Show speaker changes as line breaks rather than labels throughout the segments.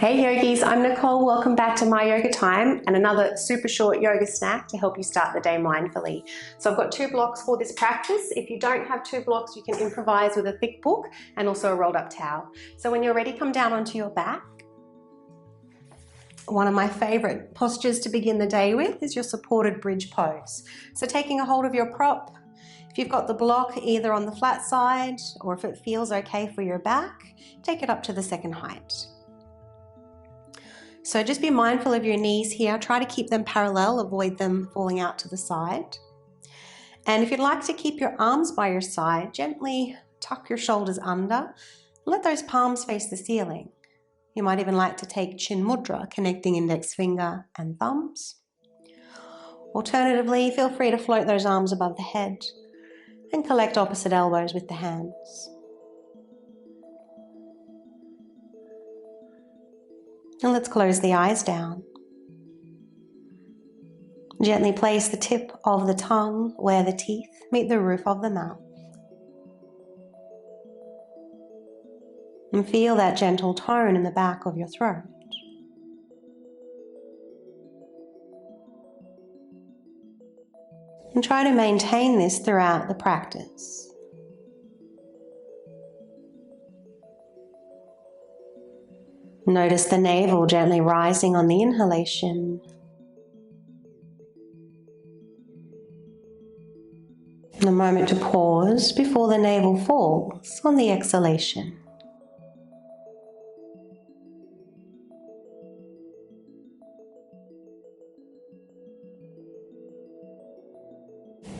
Hey yogis, I'm Nicole. Welcome back to My Yoga Time and another super short yoga snack to help you start the day mindfully. So I've got 2 blocks for this practice. If you don't have 2 blocks, you can improvise with a thick book and also a rolled up towel. So when you're ready, come down onto your back. One of my favorite postures to begin the day with is your supported bridge pose. So taking a hold of your prop, if you've got the block either on the flat side or if it feels okay for your back, take it up to the second height. So just be mindful of your knees here. Try to keep them parallel, avoid them falling out to the side. And if you'd like to keep your arms by your side, gently tuck your shoulders under. Let those palms face the ceiling. You might even like to take chin mudra, connecting index finger and thumbs. Alternatively, feel free to float those arms above the head and collect opposite elbows with the hands. And let's close the eyes down. Gently place the tip of the tongue where the teeth meet the roof of the mouth. And feel that gentle tone in the back of your throat. And try to maintain this throughout the practice. Notice the navel gently rising on the inhalation. And a moment to pause before the navel falls on the exhalation.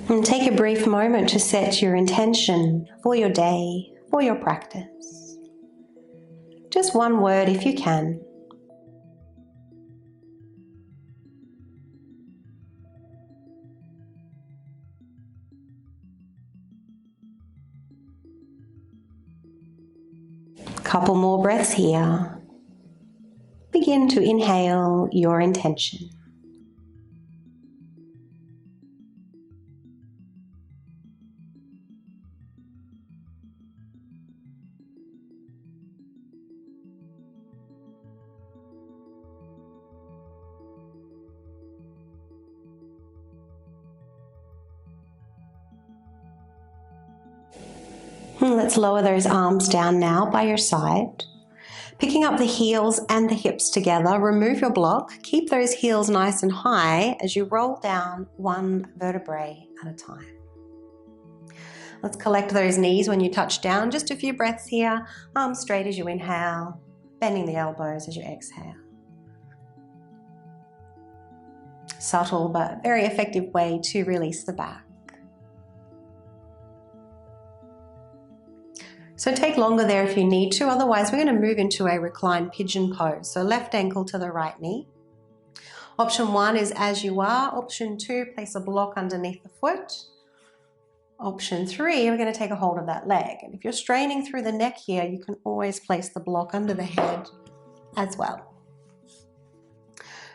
And take a brief moment to set your intention for your day, for your practice. Just one word if you can. Couple more breaths here. Begin to inhale your intention. Let's lower those arms down now by your side. Picking up the heels and the hips together, remove your block. Keep those heels nice and high as you roll down one vertebrae at a time. Let's collect those knees when you touch down. Just a few breaths here. Arms straight as you inhale, bending the elbows as you exhale. Subtle but very effective way to release the back. So take longer there if you need to, otherwise we're going to move into a reclined pigeon pose. So left ankle to the right knee. Option 1 is as you are. Option 2, place a block underneath the foot. Option 3, we're going to take a hold of that leg. And if you're straining through the neck here, you can always place the block under the head as well.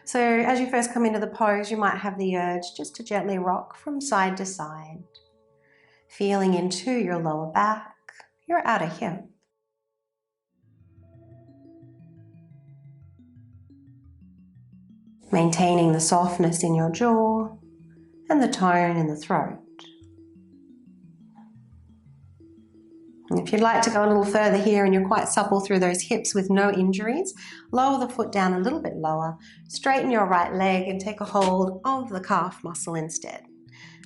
So as you first come into the pose, you might have the urge just to gently rock from side to side, feeling into your lower back, your outer hip. Maintaining the softness in your jaw and the tone in the throat. And if you'd like to go a little further here and you're quite supple through those hips with no injuries, lower the foot down a little bit lower, straighten your right leg and take a hold of the calf muscle instead.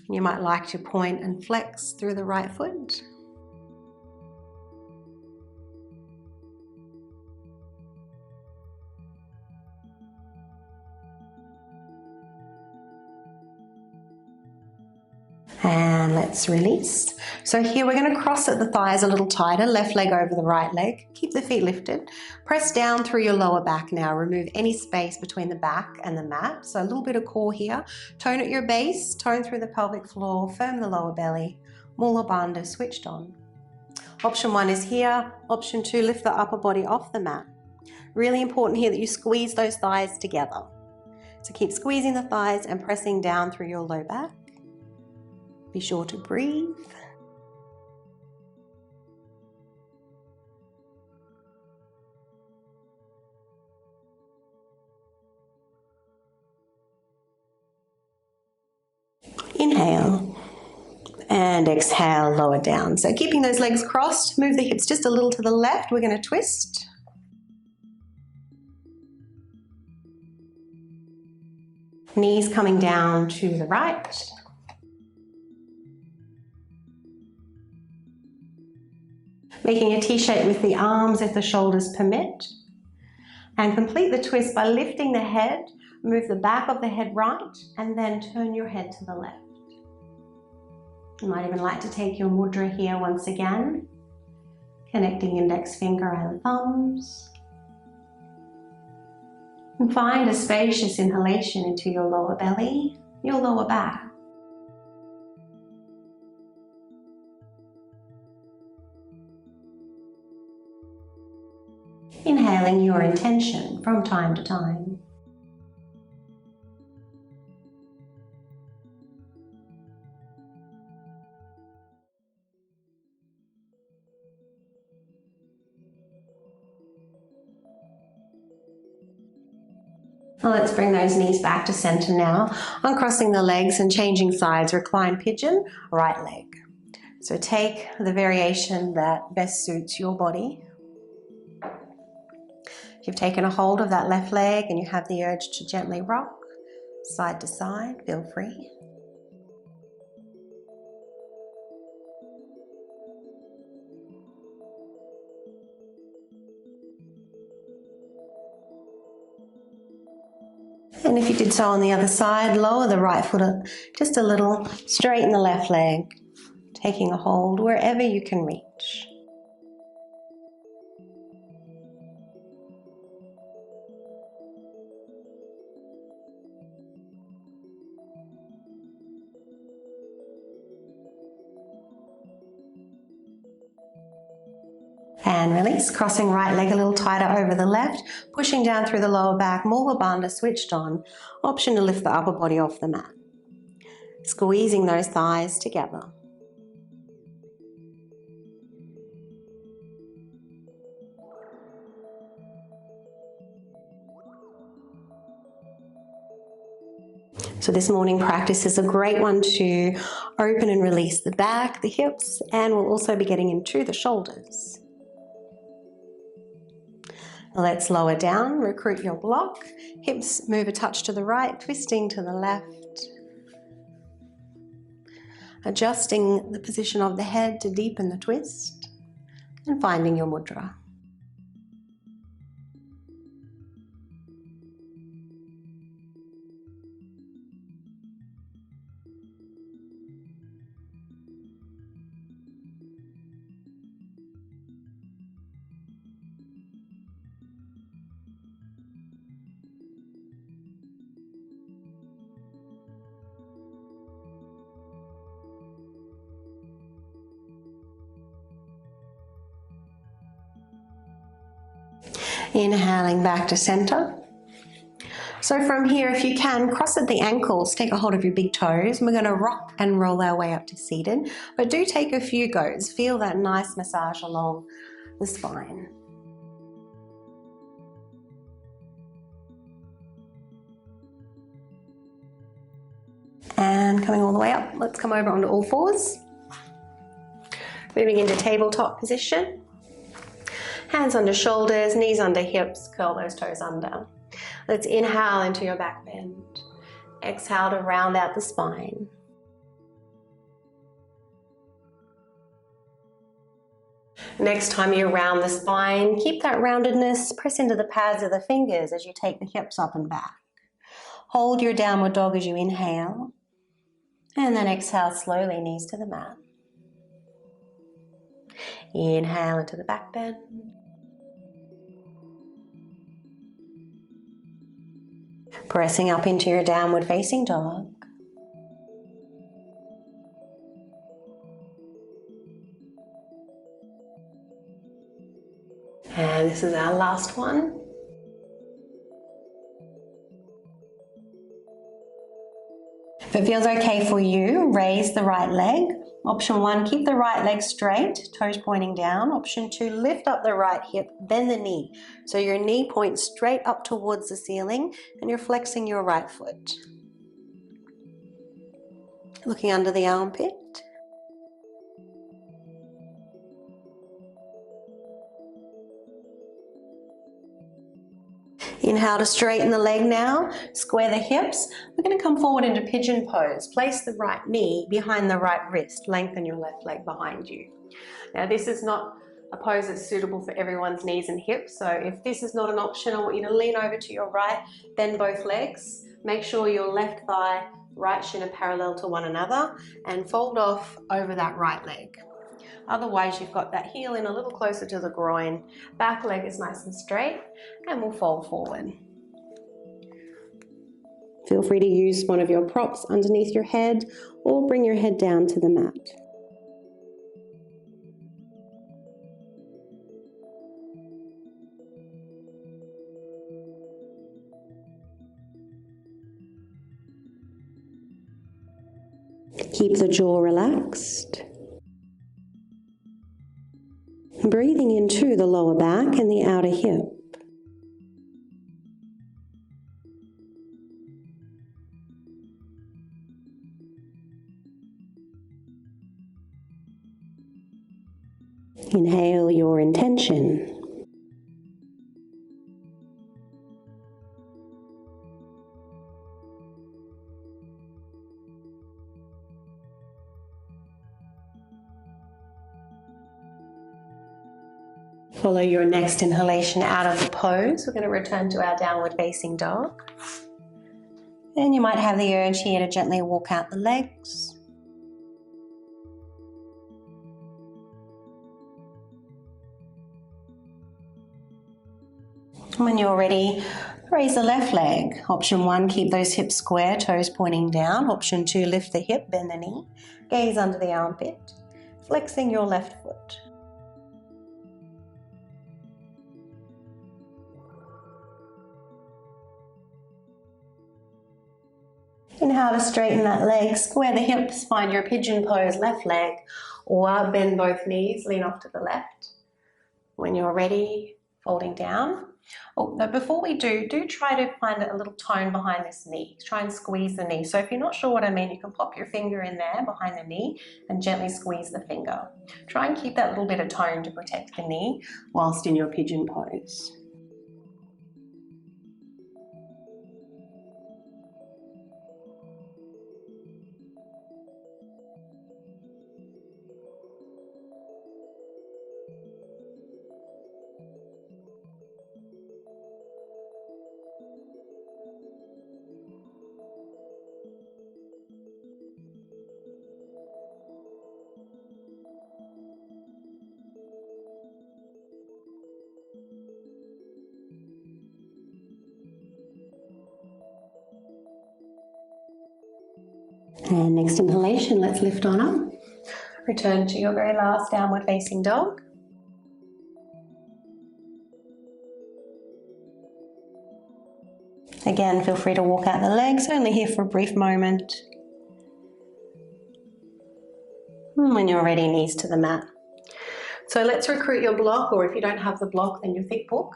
And you might like to point and flex through the right foot. And let's release. So here we're going to cross at the thighs a little tighter, left leg over the right leg. Keep the feet lifted. Press down through your lower back now. Remove any space between the back and the mat. So a little bit of core here. Tone at your base, tone through the pelvic floor, firm the lower belly. Mula Bandha switched on. Option 1 is here. Option 2, lift the upper body off the mat. Really important here that you squeeze those thighs together. So keep squeezing the thighs and pressing down through your low back. Be sure to breathe. Inhale and exhale, lower down. So keeping those legs crossed, move the hips just a little to the left. We're going to twist. Knees coming down to the right. Making a T-shape with the arms if the shoulders permit. And complete the twist by lifting the head, move the back of the head right, and then turn your head to the left. You might even like to take your mudra here once again, connecting index finger and thumbs. And find a spacious inhalation into your lower belly, your lower back. Inhaling your intention from time to time. Well, let's bring those knees back to center now. Uncrossing the legs and changing sides. Reclined pigeon, right leg. So take the variation that best suits your body. If you've taken a hold of that left leg and you have the urge to gently rock side to side, feel free. And if you did so on the other side, lower the right foot just a little, straighten the left leg, taking a hold wherever you can reach. And release, crossing right leg a little tighter over the left, pushing down through the lower back, Mula Bandha switched on. Option to lift the upper body off the mat. Squeezing those thighs together. So this morning practice is a great one to open and release the back, the hips, and we'll also be getting into the shoulders. Let's lower down, recruit your block. Hips move a touch to the right, twisting to the left. Adjusting the position of the head to deepen the twist and finding your mudra. Inhaling back to center. So from here, if you can, cross at the ankles, take a hold of your big toes, and we're going to rock and roll our way up to seated. But do take a few goes. Feel that nice massage along the spine. And coming all the way up, let's come over onto all fours. Moving into tabletop position. Hands under shoulders, knees under hips, curl those toes under. Let's inhale into your back bend. Exhale to round out the spine. Next time you round the spine, keep that roundedness, press into the pads of the fingers as you take the hips up and back. Hold your downward dog as you inhale, and then exhale slowly, knees to the mat. Inhale into the back bend. Pressing up into your downward facing dog. And this is our last one. If it feels okay for you, raise the right leg. Option 1, keep the right leg straight, toes pointing down. Option 2, lift up the right hip, bend the knee. So your knee points straight up towards the ceiling and you're flexing your right foot. Looking under the armpit. Inhale to straighten the leg now, square the hips. We're going to come forward into pigeon pose. Place the right knee behind the right wrist. Lengthen your left leg behind you. Now this is not a pose that's suitable for everyone's knees and hips, so if this is not an option, I want you to lean over to your right, bend both legs. Make sure your left thigh, right shin are parallel to one another and fold off over that right leg. Otherwise, you've got that heel in a little closer to the groin, back leg is nice and straight, and we'll fold forward. Feel free to use one of your props underneath your head or bring your head down to the mat. Keep the jaw relaxed. Breathing into the lower back and the outer hip. Inhale your intention. Follow your next inhalation out of the pose. We're going to return to our downward facing dog. And you might have the urge here to gently walk out the legs. When you're ready, raise the left leg. Option 1, keep those hips square, toes pointing down. Option 2, lift the hip, bend the knee, gaze under the armpit, flexing your left foot. Inhale to straighten that leg, square the hips, find your pigeon pose, left leg, or bend both knees, lean off to the left. When you're ready, folding down. Oh, but before we do try to find a little tone behind this knee. Try and squeeze the knee. So if you're not sure what I mean, you can pop your finger in there behind the knee and gently squeeze the finger. Try and keep that little bit of tone to protect the knee whilst in your pigeon pose. And next inhalation, let's lift on up. Return to your very last downward facing dog. Again, feel free to walk out the legs, only here for a brief moment. And when you're ready, knees to the mat. So let's recruit your block, or if you don't have the block, then your thick book.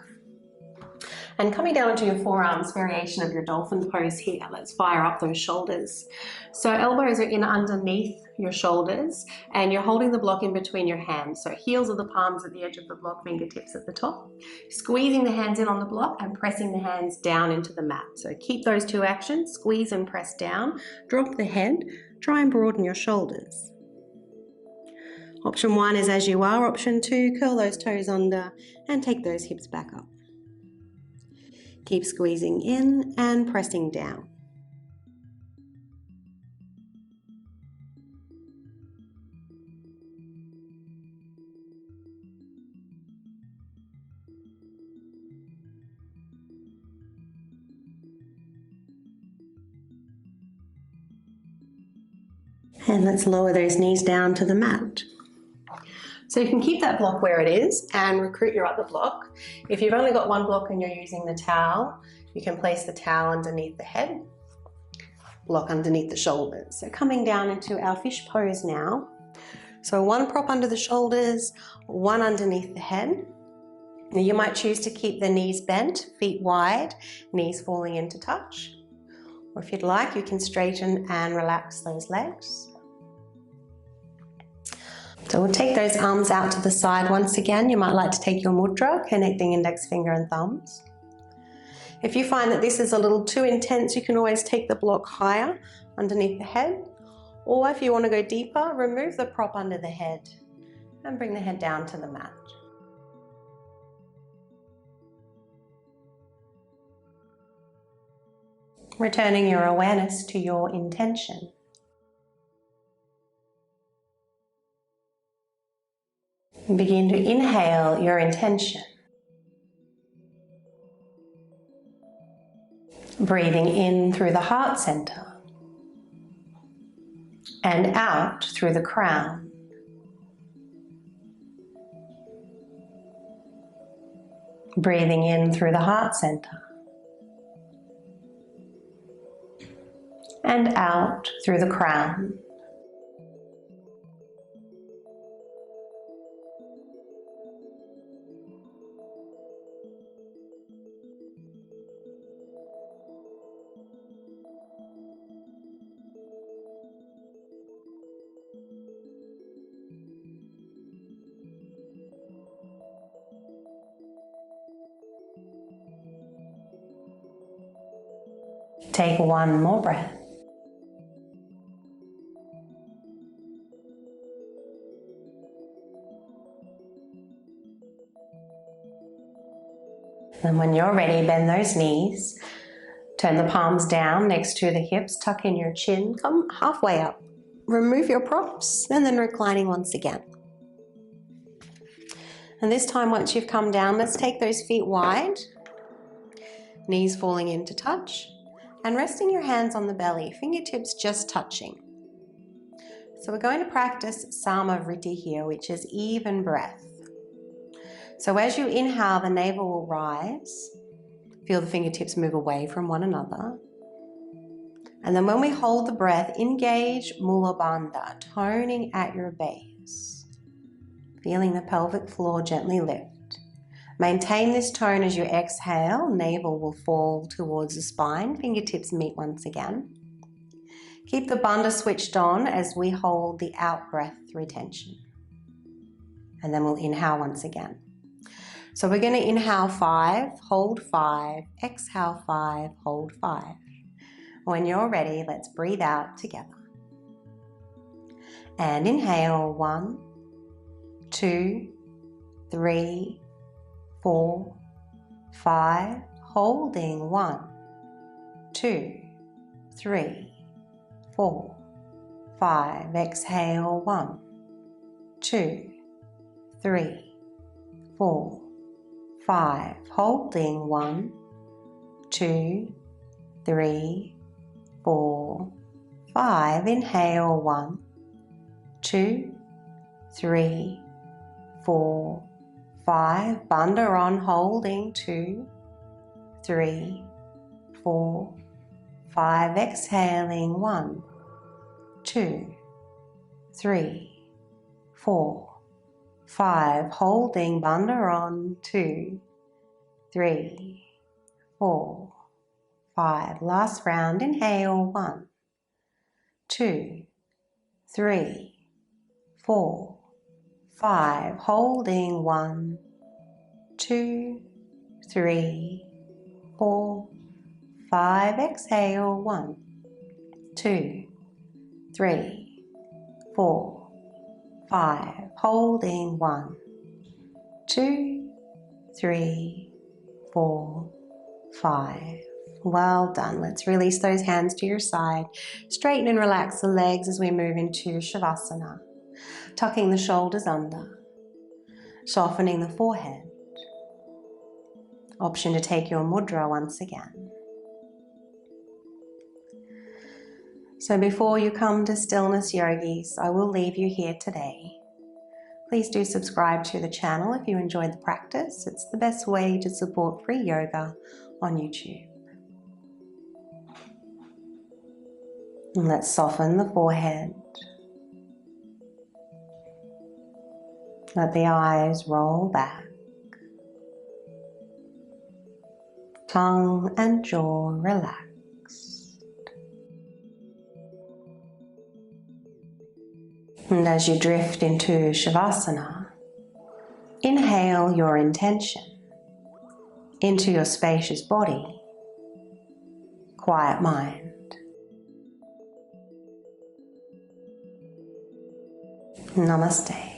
And coming down into your forearms, variation of your dolphin pose here. Let's fire up those shoulders. So elbows are in underneath your shoulders and you're holding the block in between your hands. So heels of the palms at the edge of the block, fingertips at the top. Squeezing the hands in on the block and pressing the hands down into the mat. So keep those two actions, squeeze and press down, drop the head, try and broaden your shoulders. Option 1 is as you are. Option 2, curl those toes under and take those hips back up. Keep squeezing in and pressing down. And let's lower those knees down to the mat. So you can keep that block where it is and recruit your other block. If you've only got one block and you're using the towel, you can place the towel underneath the head, block underneath the shoulders. So coming down into our fish pose now. So one prop under the shoulders, one underneath the head. Now you might choose to keep the knees bent, feet wide, knees falling into touch. Or if you'd like, you can straighten and relax those legs. So we'll take those arms out to the side once again. You might like to take your mudra, connecting index finger and thumbs. If you find that this is a little too intense, you can always take the block higher underneath the head. Or if you want to go deeper, remove the prop under the head and bring the head down to the mat. Returning your awareness to your intention. Begin to inhale your intention. Breathing in through the heart center and out through the crown. Breathing in through the heart center and out through the crown. Take one more breath. And when you're ready, bend those knees. Turn the palms down next to the hips. Tuck in your chin. Come halfway up. Remove your props and then reclining once again. And this time, once you've come down, let's take those feet wide. Knees falling into touch. And resting your hands on the belly, fingertips just touching. So we're going to practice Samavritti here, which is even breath. So as you inhale, the navel will rise. Feel the fingertips move away from one another. And then when we hold the breath, engage Mula Bandha, toning at your base. Feeling the pelvic floor gently lift. Maintain this tone as you exhale. Navel will fall towards the spine. Fingertips meet once again. Keep the bandha switched on as we hold the out breath retention. And then we'll inhale once again. So we're going to inhale 5, hold 5, exhale 5, hold 5. When you're ready, let's breathe out together. And inhale 1, 2, 3, 4, 5, holding 1, 2, 3, 4, 5, exhale 1, 2, 3, 4, 5, holding 1, 2, 3, 4, 5, inhale 1, 2, 3, 4, 5, bandha on, holding 2, 3, 4, 5, exhaling 1, 2, 3, 4, 5, holding bandha on 2, 3, 4, 5. Last round, inhale 1, 2, 3, 4, 5, holding 1, 2, 3, 4, 5, exhale 1, 2, 3, 4, 5, holding 1, 2, 3, 4, 5. Well done. Let's release those hands to your side. Straighten and relax the legs as we move into Savasana. Tucking the shoulders under, softening the forehead. Option to take your mudra once again. So before you come to Stillness Yogis, I will leave you here today. Please do subscribe to the channel if you enjoyed the practice. It's the best way to support free yoga on YouTube. And let's soften the forehead. Let the eyes roll back. Tongue and jaw relaxed. And as you drift into Savasana, inhale your intention into your spacious body, quiet mind. Namaste.